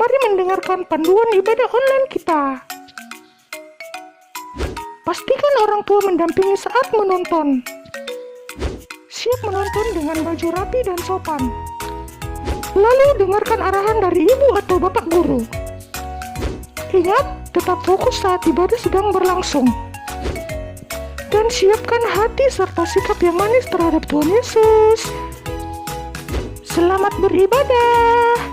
Mari mendengarkan panduan ibadah online kita. Pastikan orang tua mendampingi saat menonton. Siap menonton dengan baju rapi dan sopan. Lalu dengarkan arahan dari ibu atau bapak guru. Ingat, tetap fokus saat ibadah sedang berlangsung. Dan siapkan hati serta sikap yang manis terhadap Tuhan Yesus. Selamat beribadah.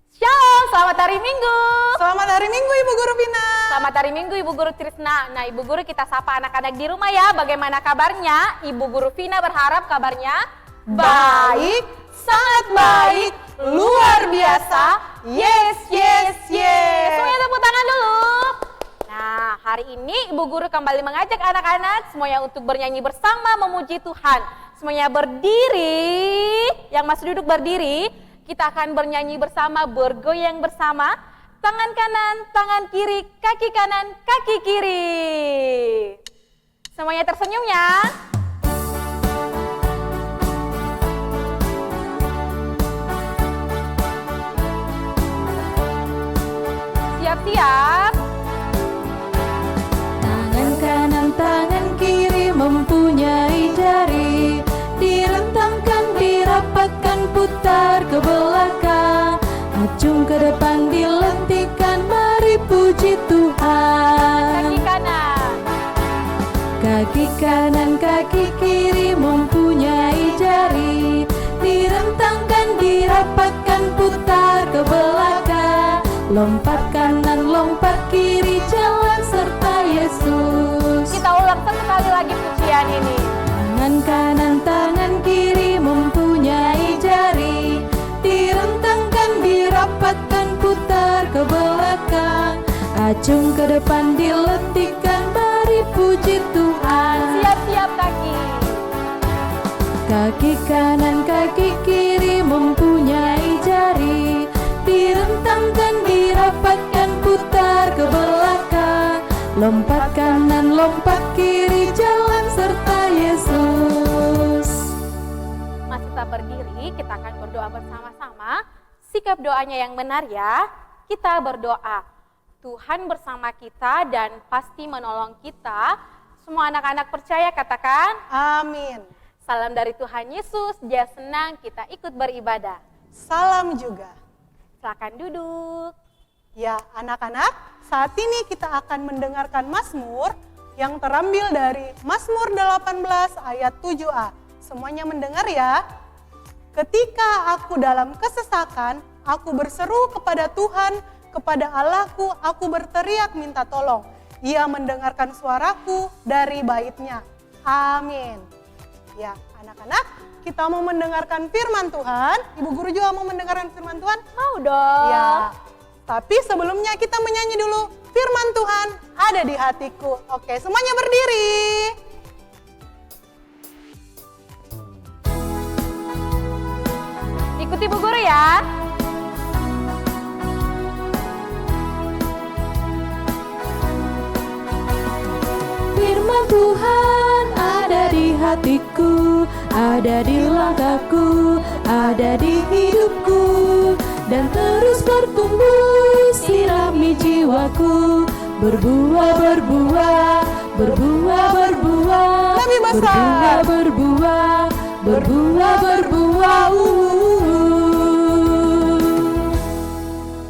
Shalom, selamat hari Minggu. Selamat hari Minggu Ibu Guru Vina. Selamat hari Minggu Ibu Guru Trisna. Nah Ibu Guru, kita sapa anak-anak di rumah ya. Bagaimana kabarnya? Ibu Guru Vina berharap kabarnya Baik, sangat baik, luar biasa. Yes, yes, yes. Semuanya tepuk tangan dulu. Nah, hari ini Ibu Guru kembali mengajak anak-anak semuanya untuk bernyanyi bersama memuji Tuhan. Semuanya berdiri, yang masih duduk berdiri, kita akan bernyanyi bersama, bergoyang bersama. Tangan kanan, tangan kiri, kaki kanan, kaki kiri. Semuanya tersenyum ya. Siap-siap. Tangan kanan, tangan kiri mempunyai jari, direntangkan, dirapatkan, putar ke belakang, acung ke depan, dilentikkan, mari puji Tuhan. Kaki kanan. Kaki kanan, kaki kiri mempunyai jari, direntangkan, dirapatkan, putar ke belakang, lompat kanan, lompat kiri, jalan serta Yesus. Kita ulang satu kali lagi pujian ini. Tangan kanan, tangan kiri mempunyai jari, direntangkan, dirapatkan, putar ke belakang, acung ke depan, diletikkan, mari puji Tuhan. Siap-siap kaki. Kaki kanan, kaki kiri mempunyai jari, direntangkan, dirapatkan, putar ke belakang, lompat kanan, lompat kiri, jalan serta Yesus. Masih tetap berdiri, kita akan berdoa bersama-sama. Sikap doanya yang benar ya. Kita berdoa. Tuhan bersama kita dan pasti menolong kita. Semua anak-anak percaya katakan. Amin. Salam dari Tuhan Yesus, Dia senang kita ikut beribadah. Salam juga. Silakan duduk. Ya, anak-anak, saat ini kita akan mendengarkan Mazmur yang terambil dari Mazmur 18 ayat 7a. Semuanya mendengar ya. Ketika aku dalam kesesakan, aku berseru kepada Tuhan, kepada Allahku, aku berteriak minta tolong. Ia mendengarkan suaraku dari bait-Nya. Amin. Ya, anak-anak, kita mau mendengarkan firman Tuhan. Ibu Guru juga mau mendengarkan firman Tuhan? Mau dong. Ya, tapi sebelumnya kita menyanyi dulu. Firman Tuhan ada di hatiku. Oke, semuanya berdiri. Ikuti Bu Guru ya. Firman Tuhan ada di hatiku, ada di langkahku, ada di hidupku, dan terus bertumbuh, sirami jiwaku, berbuah, berbuah, berbuah, berbuah, Lebih besar. berbuah, berbuah, berbuah,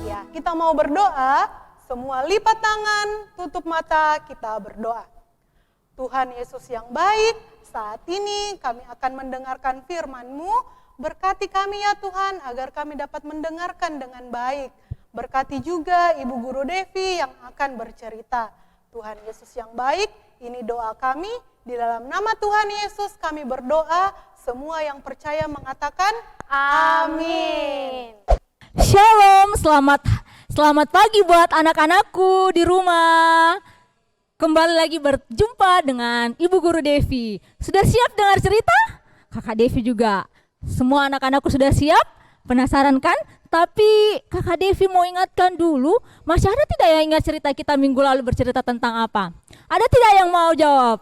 Ya, kita mau berdoa. Semua lipat tangan, tutup mata, kita berdoa. Tuhan Yesus yang baik, saat ini kami akan mendengarkan firman-Mu. Berkati kami ya Tuhan, agar kami dapat mendengarkan dengan baik. Berkati juga Ibu Guru Devi yang akan bercerita. Tuhan Yesus yang baik, ini doa kami. Di dalam nama Tuhan Yesus kami berdoa. Semua yang percaya mengatakan amin. Shalom, selamat pagi buat anak-anakku di rumah. Kembali lagi berjumpa dengan Ibu Guru Devi. Sudah siap dengar cerita? Kakak Devi juga. Semua anak-anakku sudah siap? Penasaran kan Tapi Kakak Devi mau ingatkan dulu, masih ada tidak yang ingat cerita kita minggu lalu bercerita tentang apa? Ada tidak yang mau jawab?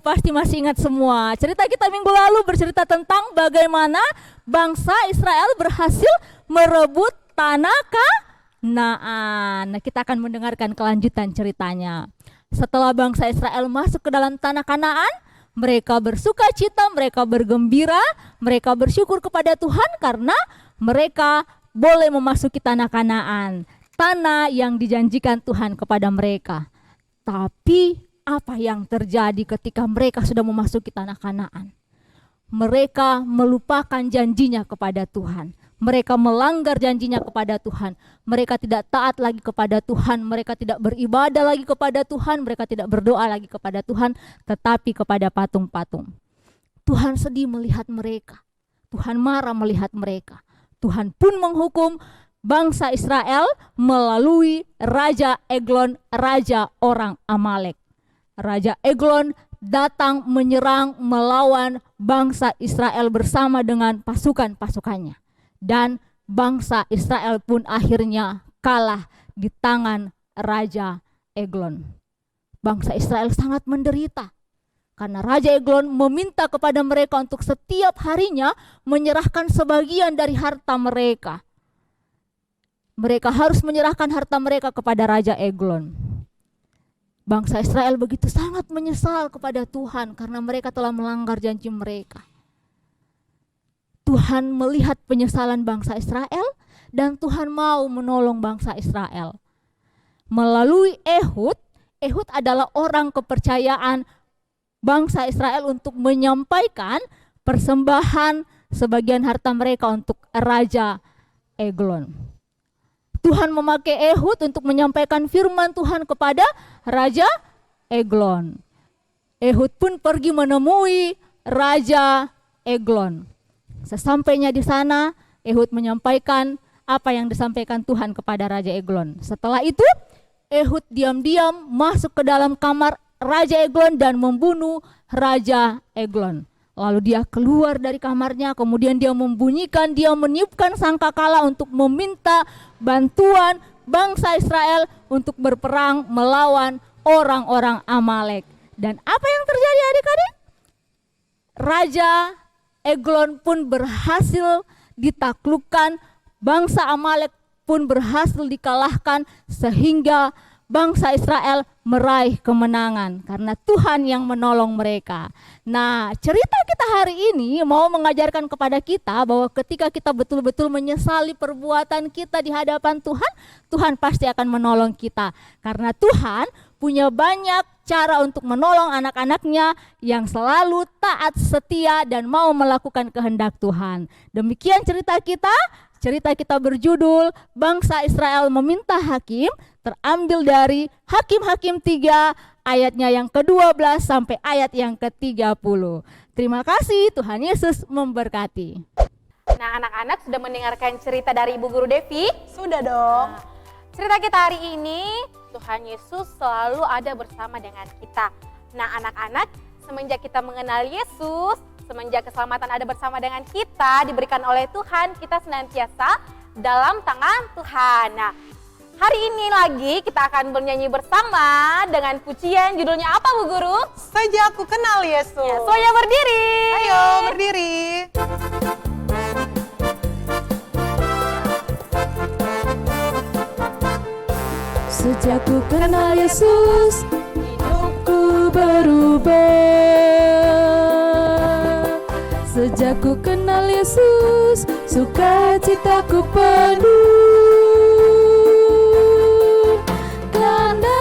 Pasti masih ingat semua. Cerita kita minggu lalu bercerita tentang bagaimana bangsa Israel berhasil merebut tanah Kanaan. Nah, kita akan mendengarkan kelanjutan ceritanya. Setelah bangsa Israel masuk ke dalam tanah Kanaan, mereka bersuka cita, mereka bergembira, mereka bersyukur kepada Tuhan karena mereka boleh memasuki tanah Kanaan, tanah yang dijanjikan Tuhan kepada mereka. Tapi apa yang terjadi ketika mereka sudah memasuki tanah Kanaan? Mereka melupakan janjinya kepada Tuhan. Mereka melanggar janjinya kepada Tuhan. Mereka tidak taat lagi kepada Tuhan. Mereka tidak beribadah lagi kepada Tuhan. Mereka tidak berdoa lagi kepada Tuhan, tetapi kepada patung-patung. Tuhan sedih melihat mereka. Tuhan marah melihat mereka. Tuhan pun menghukum bangsa Israel melalui Raja Eglon, raja orang Amalek. Raja Eglon datang menyerang melawan bangsa Israel bersama dengan pasukan-pasukannya. Dan bangsa Israel pun akhirnya kalah di tangan Raja Eglon. Bangsa Israel sangat menderita karena Raja Eglon meminta kepada mereka untuk setiap harinya menyerahkan sebagian dari harta mereka. Mereka harus menyerahkan harta mereka kepada Raja Eglon. Bangsa Israel begitu sangat menyesal kepada Tuhan karena mereka telah melanggar janji mereka. Tuhan melihat penyesalan bangsa Israel dan Tuhan mau menolong bangsa Israel. Melalui Ehud, Ehud adalah orang kepercayaan bangsa Israel untuk menyampaikan persembahan sebagian harta mereka untuk Raja Eglon. Tuhan memakai Ehud untuk menyampaikan firman Tuhan kepada Raja Eglon. Ehud pun pergi menemui Raja Eglon. Sesampainya di sana, Ehud menyampaikan apa yang disampaikan Tuhan kepada Raja Eglon. Setelah itu, Ehud diam-diam masuk ke dalam kamar Raja Eglon dan membunuh Raja Eglon. Lalu dia keluar dari kamarnya, kemudian dia meniupkan sangkakala untuk meminta bantuan bangsa Israel untuk berperang melawan orang-orang Amalek. Dan apa yang terjadi adik-adik? Raja Eglon pun berhasil ditaklukkan, bangsa Amalek pun berhasil dikalahkan sehingga bangsa Israel meraih kemenangan karena Tuhan yang menolong mereka. Nah, cerita kita hari ini mau mengajarkan kepada kita bahwa ketika kita betul-betul menyesali perbuatan kita di hadapan Tuhan, Tuhan pasti akan menolong kita. Karena Tuhan punya banyak cara untuk menolong anak-anaknya yang selalu taat, setia, dan mau melakukan kehendak Tuhan. Demikian cerita kita. Cerita kita berjudul Bangsa Israel Meminta Hakim, terambil dari Hakim-Hakim 3 ayatnya yang ke-12 sampai ayat yang ke-30. Terima kasih, Tuhan Yesus memberkati. Nah, anak-anak sudah mendengarkan cerita dari Ibu Guru Devi? Sudah dong. Nah, cerita kita hari ini, Tuhan Yesus selalu ada bersama dengan kita. Nah, anak-anak, semenjak kita mengenal Yesus, semenjak keselamatan ada bersama dengan kita, diberikan oleh Tuhan, kita senantiasa dalam tangan Tuhan. Nah, hari ini lagi kita akan bernyanyi bersama dengan pujian judulnya apa, Bu Guru? Sejak aku kenal Yesus. Ya, semuanya berdiri. Ayo berdiri. Sejak ku kenal Yesus, hidupku berubah. Sejak ku kenal Yesus, sukacitaku penuh. Karena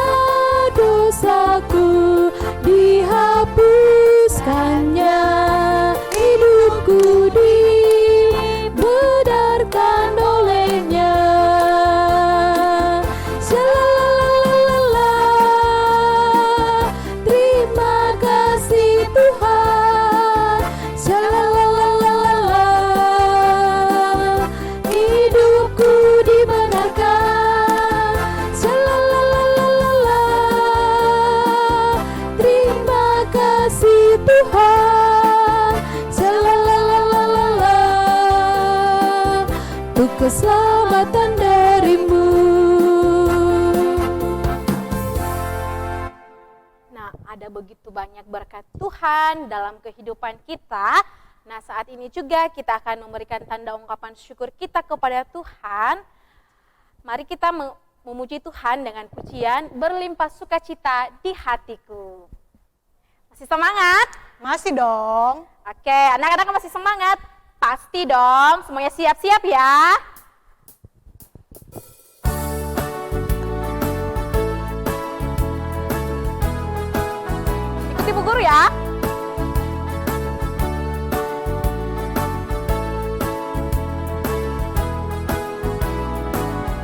dosaku dihapuskannya, hidupku dibenarkan olehnya. Shalala, terima kasih Tuhan. Shalala, hidupku dibenarkan. Shalala, terima kasih Tuhan. Shalala, untuk keselamatan darimu. Nah, ada begitu banyak berkat Tuhan dalam kehidupan kita. Nah, saat ini juga kita akan memberikan tanda ungkapan syukur kita kepada Tuhan. Mari kita memuji Tuhan dengan pujian berlimpah sukacita di hatiku. Masih semangat? Masih dong. Oke, anak-anak masih semangat? Pasti dong, semuanya siap-siap ya. Ikuti Bu Guru ya.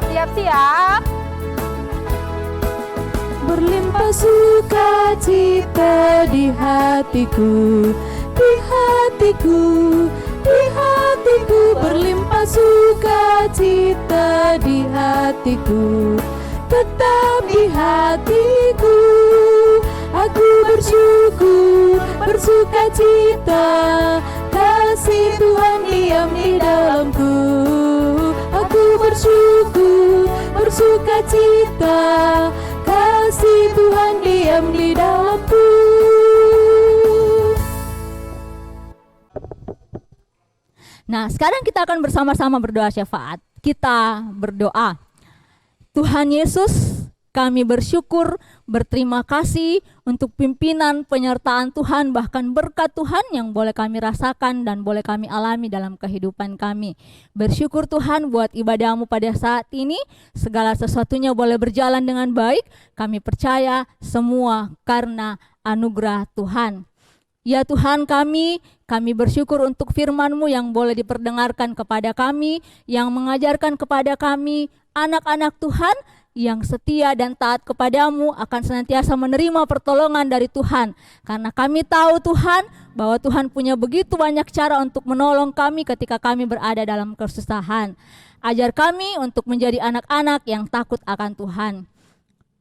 Siap-siap. Berlimpah sukacita di hatiku, di hatiku, di hatiku. Berlimpah sukacita di hatiku, tetap di hatiku. Aku bersyukur, bersukacita, kasih Tuhan diam di dalamku. Aku bersyukur, bersukacita, kasih Tuhan diam di dalamku. Nah, sekarang kita akan bersama-sama berdoa syafaat. Kita berdoa. Tuhan Yesus, kami bersyukur, berterima kasih untuk pimpinan, penyertaan Tuhan, bahkan berkat Tuhan yang boleh kami rasakan dan boleh kami alami dalam kehidupan kami. Bersyukur Tuhan buat ibadah-Mu pada saat ini, segala sesuatunya boleh berjalan dengan baik. Kami percaya semua karena anugerah Tuhan. Ya Tuhan kami bersyukur untuk firman-Mu yang boleh diperdengarkan kepada kami, yang mengajarkan kepada kami, anak-anak Tuhan, yang setia dan taat kepadamu akan senantiasa menerima pertolongan dari Tuhan. Karena kami tahu Tuhan bahwa Tuhan punya begitu banyak cara untuk menolong kami ketika kami berada dalam kesusahan. Ajar kami untuk menjadi anak-anak yang takut akan Tuhan.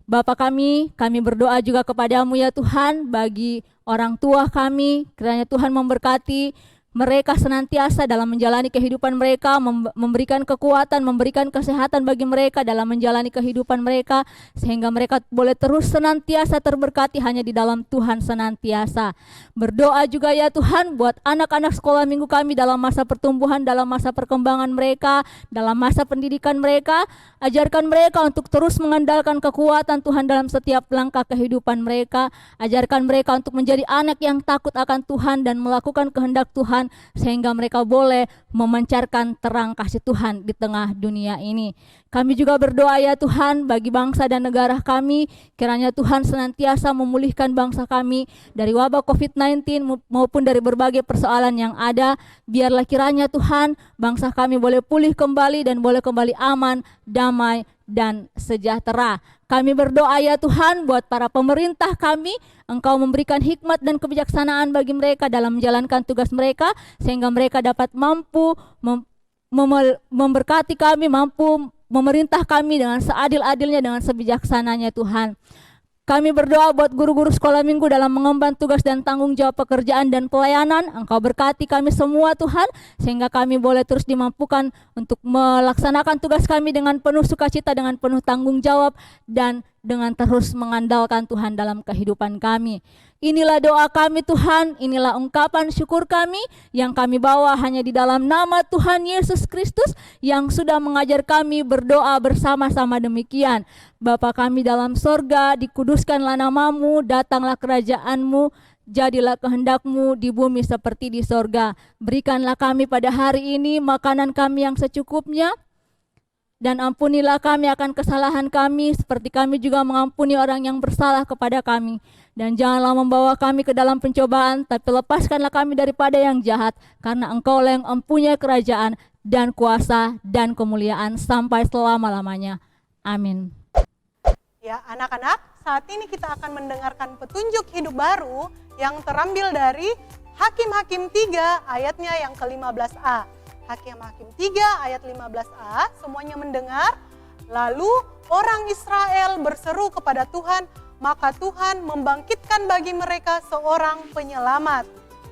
Bapa kami berdoa juga kepadamu ya Tuhan, bagi orang tua kami, kiranya Tuhan memberkati mereka senantiasa dalam menjalani kehidupan mereka, memberikan kekuatan, memberikan kesehatan bagi mereka dalam menjalani kehidupan mereka, sehingga mereka boleh terus senantiasa terberkati hanya di dalam Tuhan senantiasa. Berdoa juga ya Tuhan buat anak-anak sekolah minggu kami dalam masa pertumbuhan, dalam masa perkembangan mereka, dalam masa pendidikan mereka. Ajarkan mereka untuk terus mengandalkan kekuatan Tuhan dalam setiap langkah kehidupan mereka. Ajarkan mereka untuk menjadi anak yang takut akan Tuhan dan melakukan kehendak Tuhan, sehingga mereka boleh memancarkan terang kasih Tuhan di tengah dunia ini. Kami juga berdoa ya Tuhan bagi bangsa dan negara kami, kiranya Tuhan senantiasa memulihkan bangsa kami dari wabah COVID-19 maupun dari berbagai persoalan yang ada. Biarlah kiranya Tuhan bangsa kami boleh pulih kembali dan boleh kembali aman, damai, dan sejahtera. Kami berdoa ya Tuhan buat para pemerintah kami, Engkau memberikan hikmat dan kebijaksanaan bagi mereka dalam menjalankan tugas mereka, sehingga mereka dapat mampu memberkati kami, mampu memerintah kami dengan seadil-adilnya, dengan sebijaksananya Tuhan. Kami berdoa buat guru-guru sekolah minggu dalam mengemban tugas dan tanggung jawab pekerjaan dan pelayanan. Engkau berkati kami semua Tuhan, sehingga kami boleh terus dimampukan untuk melaksanakan tugas kami dengan penuh sukacita, dengan penuh tanggung jawab, dan dengan terus mengandalkan Tuhan dalam kehidupan kami. Inilah doa kami Tuhan, inilah ungkapan syukur kami yang kami bawa hanya di dalam nama Tuhan Yesus Kristus yang sudah mengajar kami berdoa bersama-sama demikian. Bapa kami dalam sorga, dikuduskanlah namamu, datanglah kerajaanmu, jadilah kehendak-Mu di bumi seperti di sorga. Berikanlah kami pada hari ini makanan kami yang secukupnya, dan ampunilah kami akan kesalahan kami seperti kami juga mengampuni orang yang bersalah kepada kami. Dan janganlah membawa kami ke dalam pencobaan, tapi lepaskanlah kami daripada yang jahat, karena Engkau-lah yang mempunyai kerajaan dan kuasa dan kemuliaan sampai selama-lamanya. Amin. Ya, anak-anak, saat ini kita akan mendengarkan petunjuk hidup baru yang terambil dari Hakim-Hakim 3 ayatnya yang ke-15a. Hakim-Hakim 3 ayat 15a, semuanya mendengar. Lalu orang Israel berseru kepada Tuhan, maka Tuhan membangkitkan bagi mereka seorang penyelamat.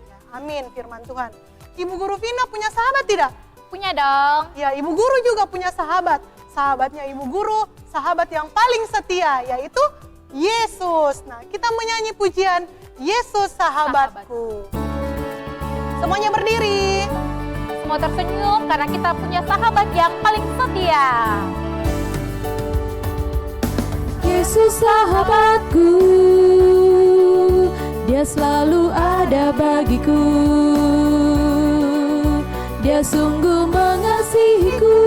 Ya, amin firman Tuhan. Ibu Guru Vina punya sahabat tidak? Punya dong. Ya, Ibu Guru juga punya sahabat. Sahabatnya Ibu Guru, sahabat yang paling setia, yaitu Yesus. Nah, kita menyanyi pujian Yesus sahabatku. Semuanya berdiri. Semua tersenyum karena kita punya sahabat yang paling setia. Yesus sahabatku, Dia selalu ada bagiku. Dia sungguh mengasihiku.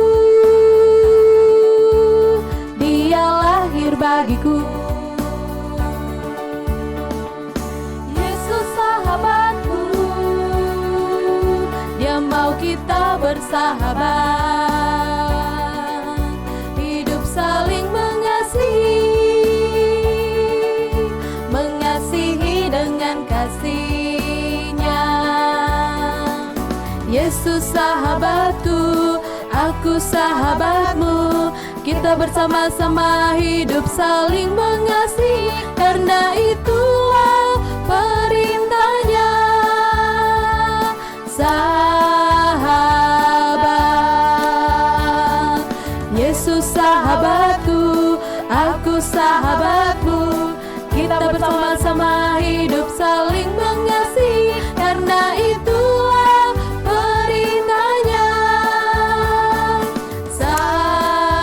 Dia lahir bagiku. Yesus sahabatku, Dia mau kita bersahabat, hidup saling mengasihi dengan kasih-Nya. Yesus sahabatku, aku sahabatmu, kita bersama-sama hidup saling mengasihi, karena itulah perintahnya. Sahabat, Yesus sahabatku, aku sahabatmu, kita bersama-sama hidup saling mengasihi, karena itulah perintahnya. Sahabat,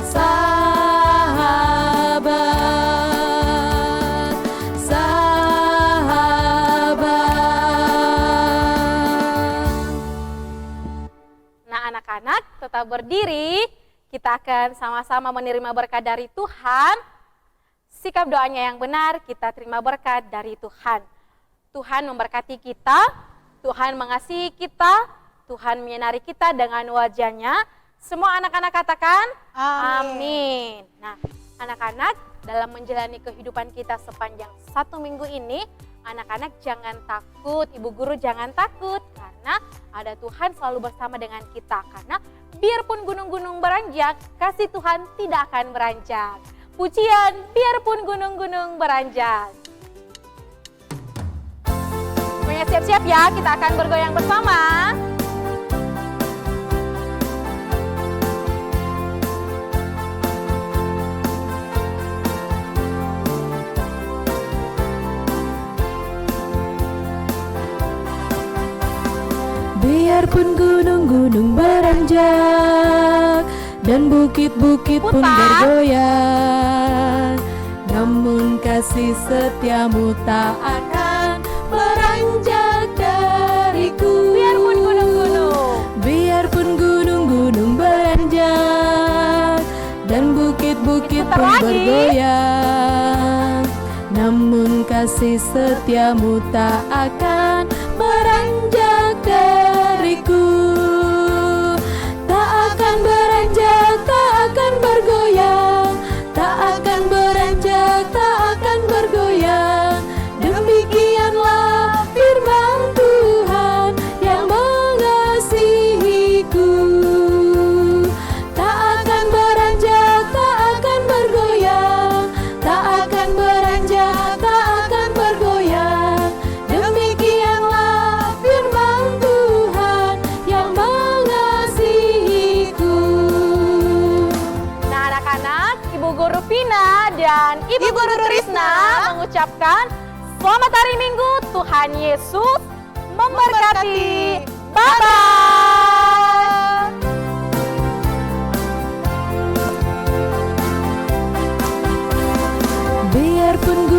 sahabat, sahabat. Nah, anak-anak tetap berdiri. Kita akan sama-sama menerima berkat dari Tuhan. Sikap doanya yang benar, kita terima berkat dari Tuhan. Tuhan memberkati kita, Tuhan mengasihi kita, Tuhan menyinari kita dengan wajah-Nya. Semua anak-anak katakan, amin. Nah, anak-anak dalam menjalani kehidupan kita sepanjang 1 minggu ini, anak-anak jangan takut, Ibu Guru jangan takut, karena ada Tuhan selalu bersama dengan kita. Karena biarpun gunung-gunung beranjak, kasih Tuhan tidak akan beranjak. Pujian, biarpun gunung-gunung beranjak. Semuanya siap-siap ya, kita akan bergoyang bersama. Biarpun gunung-gunung beranjak dan bukit-bukit pun bergoyang, namun kasih setiamu tak akan beranjak dariku. Biarpun gunung-gunung beranjak dan bukit-bukit pun bergoyang, namun kasih setiamu tak akan beranjak dariku. Tak akan beranjak, tak akan bergoyang, tak akan beranjak, tak akan bergoyang. Demikianlah firman Tuhan yang mengasihiku. Tak akan beranjak, tak akan bergoyang, tak akan beranjak, tak akan bergoyang. Demikianlah firman Tuhan yang mengasihiku. Nah, anak-anak, Ibu Guru Vina dan Ibu Guru Trisna mengucapkan selamat hari Minggu, Tuhan Yesus memberkati. Bye-bye. Biarpun